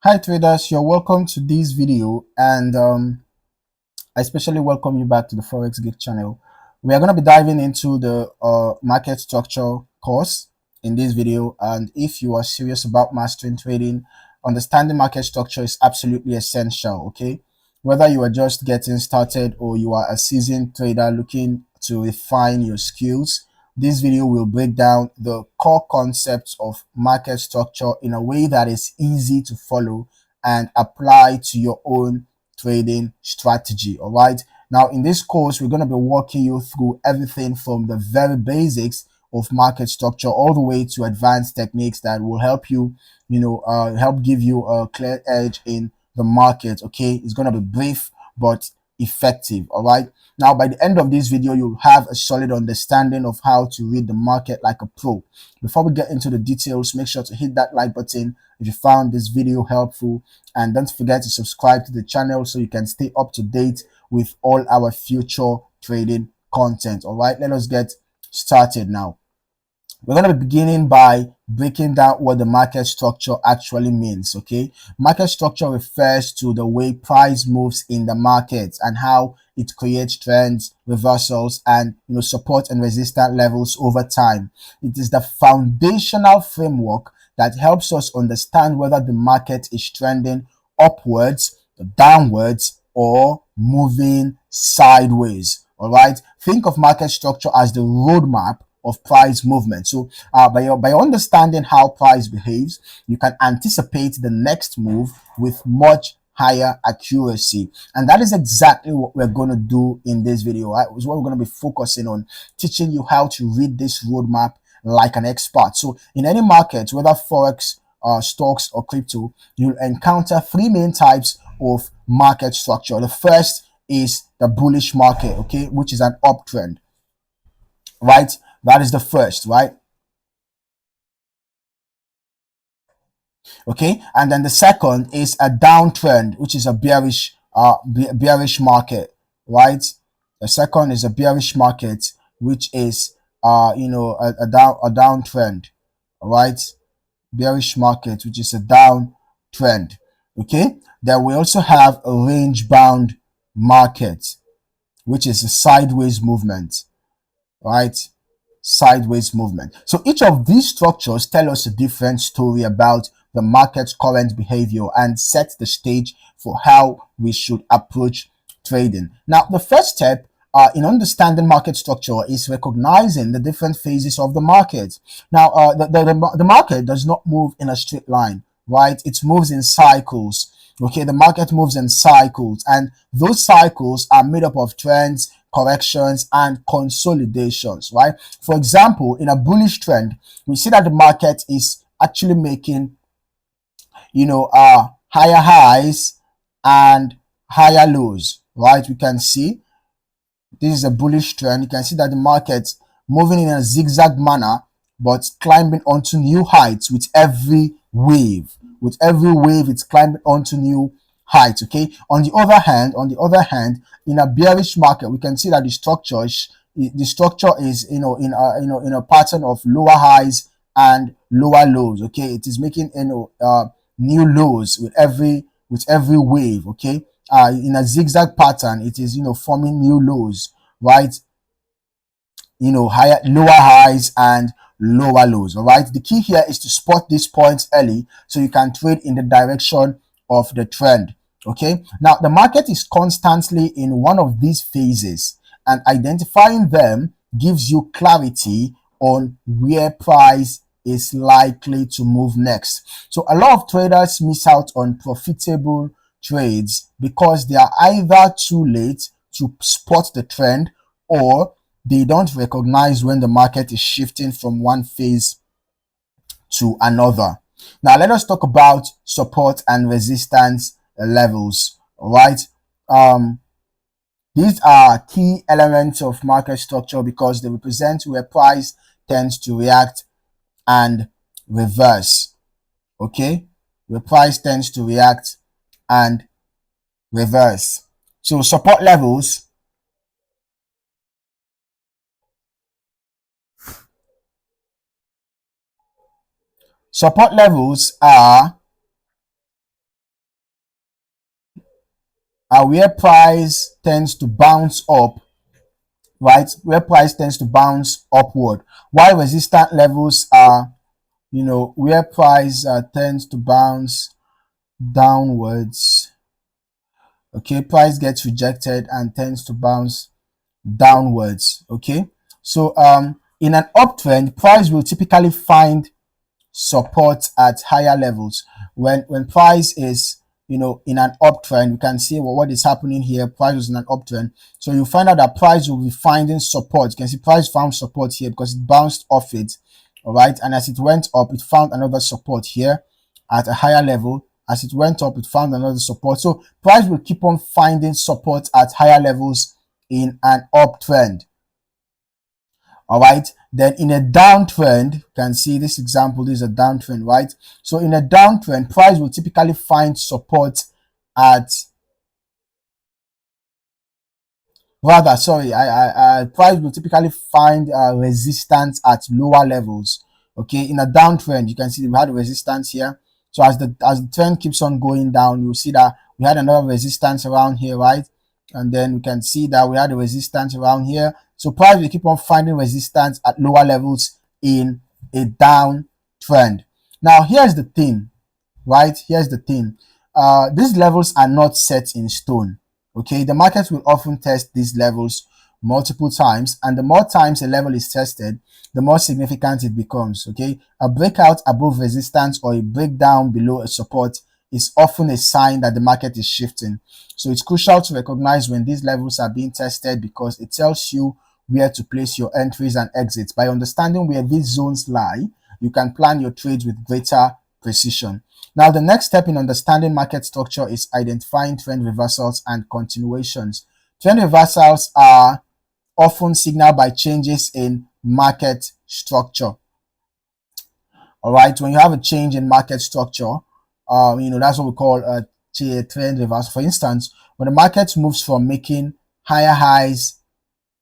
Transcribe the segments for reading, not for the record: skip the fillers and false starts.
Hi traders, you're welcome to this video, and I especially welcome you back to the Forex Geek channel. We are going to be diving into the market structure course in this video, and if you are serious about mastering trading, understanding market structure is absolutely essential. Okay, whether you are just getting started or you are a seasoned trader looking to refine your skills, this video will break down the core concepts of market structure in a way that is easy to follow and apply to your own trading strategy. All right. Now, in this course, we're going to be walking you through everything from the very basics of market structure all the way to advanced techniques that will help you, help give you a clear edge in the market. Okay. It's going to be brief but effective. All right. Now, by the end of this video, you'll have a solid understanding of how to read the market like a pro. Before we get into the details, make sure to hit that like button if you found this video helpful, and don't forget to subscribe to the channel so you can stay up to date with all our future trading content. All right, let us get started now. We're going to be beginning by breaking down what the market structure actually means. Okay, market structure refers to the way price moves in the market and how it creates trends, reversals, and support and resistance levels over time. It is the foundational framework that helps us understand whether the market is trending upwards, downwards, or moving sideways. All right, think of market structure as the roadmap of price movement. So by understanding how price behaves, you can anticipate the next move with much higher accuracy. And that is exactly what we're going to do in this video. Right? Is what we're going to be focusing on, teaching you how to read this roadmap like an expert. So in any market, whether Forex, stocks, or crypto, you'll encounter three main types of market structure. The first is the bullish market, okay, which is an uptrend, right? That is the first, right? Okay, and then the second is a downtrend, which is a bearish market, right? The second is a bearish market, which is a downtrend, all right? Bearish market, which is a downtrend. Okay, then we also have a range bound market, which is a sideways movement, right? Sideways movement. So each of these structures tell us a different story about the market's current behavior and set the stage for how we should approach trading. Now, the first step in understanding market structure is recognizing the different phases of the market. Now, the market does not move in a straight line, right? It moves in cycles. Okay, the market moves in cycles, and those cycles are made up of trends, corrections, and consolidations, right? For example, in a bullish trend, we see that the market is actually making, higher highs and higher lows, right? We can see this is a bullish trend. You can see that the market moving in a zigzag manner, but climbing onto new heights with every wave. With every wave, it's climbing onto new heights. Okay. On the other hand, in a bearish market, we can see that the structure is in a pattern of lower highs and lower lows. Okay, it is making new lows with every wave. Okay, in a zigzag pattern, it is forming new lows, right? Higher lower highs and lower lows. All right, the key here is to spot these points early so you can trade in the direction of the trend. Okay, now the market is constantly in one of these phases, and identifying them gives you clarity on where price is likely to move next. So a lot of traders miss out on profitable trades because they are either too late to spot the trend, or they don't recognize when the market is shifting from one phase to another. Now, let us talk about support and resistance levels. All right. Um, these are key elements of market structure because they represent where price tends to react and reverse. Okay. Where price tends to react and reverse. So, support levels are where price tends to bounce up, right? Where price tends to bounce upward, while resistant levels are, where price tends to bounce downwards. Okay, price gets rejected and tends to bounce downwards. Okay, so in an uptrend, price will typically find support at higher levels. When price is, in an uptrend, you can see what is happening here. Price is in an uptrend, so you find out that price will be finding support. You can see price found support here because it bounced off it. All right, and as it went up, it found another support here at a higher level. As it went up, it found another support. So price will keep on finding support at higher levels in an uptrend. All right, then in a downtrend, you can see this example. This is a downtrend, right? So in a downtrend, price will typically find support at, rather, sorry, price will typically find resistance at lower levels. Okay, in a downtrend, you can see we had resistance here. So as the trend keeps on going down, you'll see that we had another resistance around here, right? And then we can see that we had a resistance around here. So price will keep on finding resistance at lower levels in a downtrend. Now here's the thing, right? Here's the thing. These levels are not set in stone. Okay, the market will often test these levels multiple times, and the more times a level is tested, the more significant it becomes. Okay, a breakout above resistance or a breakdown below a support is often a sign that the market is shifting. So it's crucial to recognize when these levels are being tested because it tells you where to place your entries and exits. By understanding where these zones lie, you can plan your trades with greater precision. Now, the next step in understanding market structure is identifying trend reversals and continuations. Trend reversals are often signaled by changes in market structure. All right, when you have a change in market structure, that's what we call a trend reversal. For instance, when the market moves from making higher highs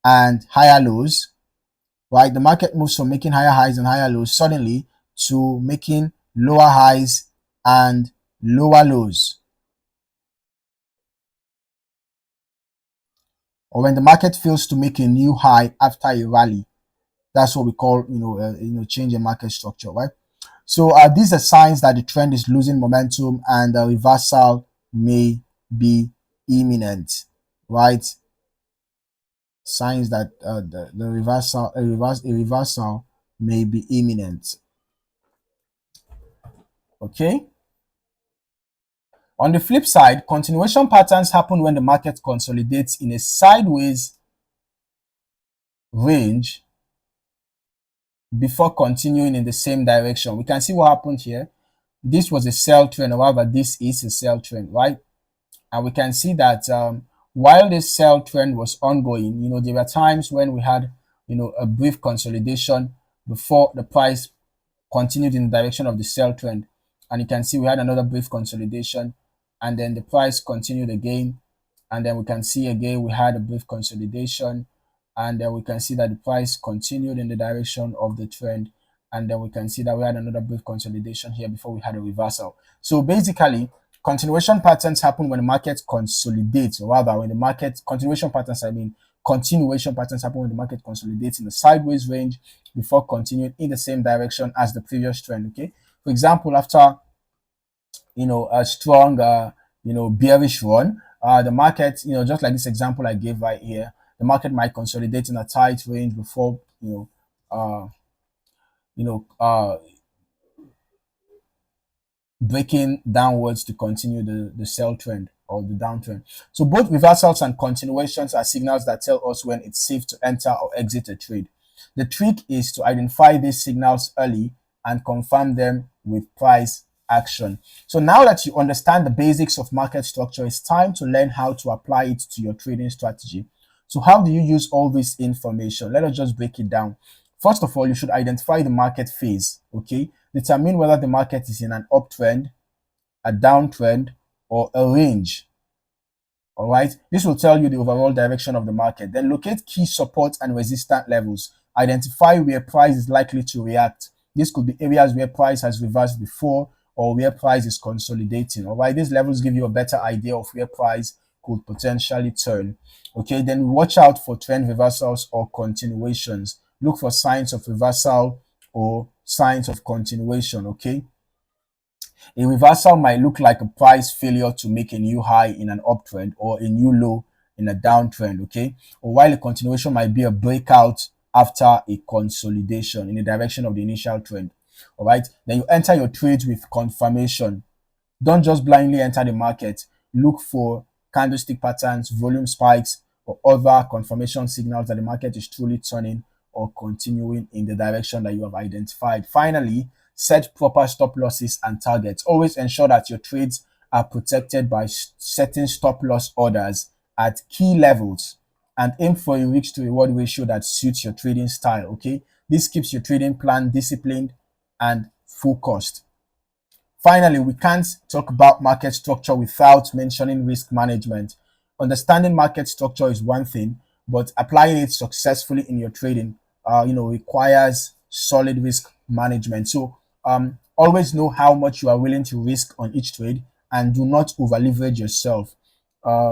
and higher lows, right? The market moves from making higher highs and higher lows suddenly to making lower highs and lower lows. Or when the market fails to make a new high after a rally, that's what we call, change in market structure, right? So these are signs that the trend is losing momentum and a reversal may be imminent, right? Signs that the reversal may be imminent. Okay. On the flip side, continuation patterns happen when the market consolidates in a sideways range before continuing in the same direction. We can see what happened here. This was a sell trend, however, this is a sell trend, right? And we can see that while this sell trend was ongoing, there were times when we had, a brief consolidation before the price continued in the direction of the sell trend. And you can see we had another brief consolidation, and then the price continued again. And then we can see again we had a brief consolidation, and then we can see that the price continued in the direction of the trend. And then we can see that we had another brief consolidation here before we had a reversal. So basically, continuation patterns happen when the market consolidates, or rather when the market continuation patterns happen when the market consolidates in the sideways range before continuing in the same direction as the previous trend. Okay, for example, after a strong bearish run, the market, just like this example I gave right here, the market might consolidate in a tight range before uh, you know uh, breaking downwards to continue the sell trend or the downtrend. So both reversals and continuations are signals that tell us when it's safe to enter or exit a trade. The trick is to identify these signals early and confirm them with price action. So now that you understand the basics of market structure, it's time to learn how to apply it to your trading strategy. So how do you use all this information? Let us just break it down. First of all, you should identify the market phase, okay? Determine whether the market is in an uptrend, a downtrend, or a range. All right, this will tell you the overall direction of the market. Then locate key support and resistance levels. Identify where price is likely to react. This could be areas where price has reversed before or where price is consolidating. All right, these levels give you a better idea of where price could potentially turn. Okay, then watch out for trend reversals or continuations. Look for signs of reversal or signs of continuation. Okay, a reversal might look like a price failure to make a new high in an uptrend or a new low in a downtrend, okay? Or while a continuation might be a breakout after a consolidation in the direction of the initial trend, all right? Then you enter your trades with confirmation. Don't just blindly enter the market. Look for candlestick patterns, volume spikes, or other confirmation signals that the market is truly turning or continuing in the direction that you have identified. Finally, set proper stop losses and targets. Always ensure that your trades are protected by setting stop loss orders at key levels and aim for a risk to reward ratio that suits your trading style. Okay, this keeps your trading plan disciplined and focused. Finally, we can't talk about market structure without mentioning risk management. Understanding market structure is one thing, but applying it successfully in your trading, requires solid risk management. So, always know how much you are willing to risk on each trade, and do not over leverage yourself.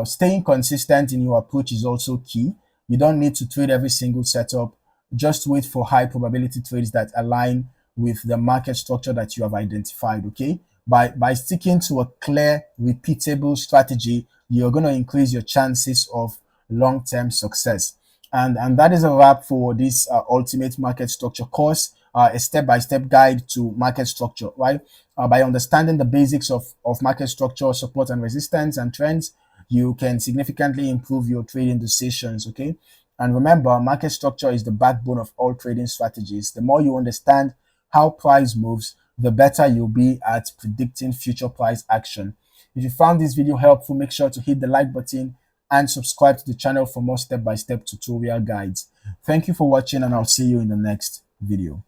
Staying consistent in your approach is also key. You don't need to trade every single setup. Just wait for high probability trades that align with the market structure that you have identified. Okay, by sticking to a clear, repeatable strategy, you're going to increase your chances of long-term success. And that is a wrap for this ultimate market structure course, a step-by-step guide to market structure, right? By understanding the basics of market structure, support and resistance and trends, you can significantly improve your trading decisions. Okay, and remember, market structure is the backbone of all trading strategies. The more you understand how price moves, the better you'll be at predicting future price action. If you found this video helpful, make sure to hit the like button and subscribe to the channel for more step-by-step tutorial guides. Thank you for watching, and I'll see you in the next video.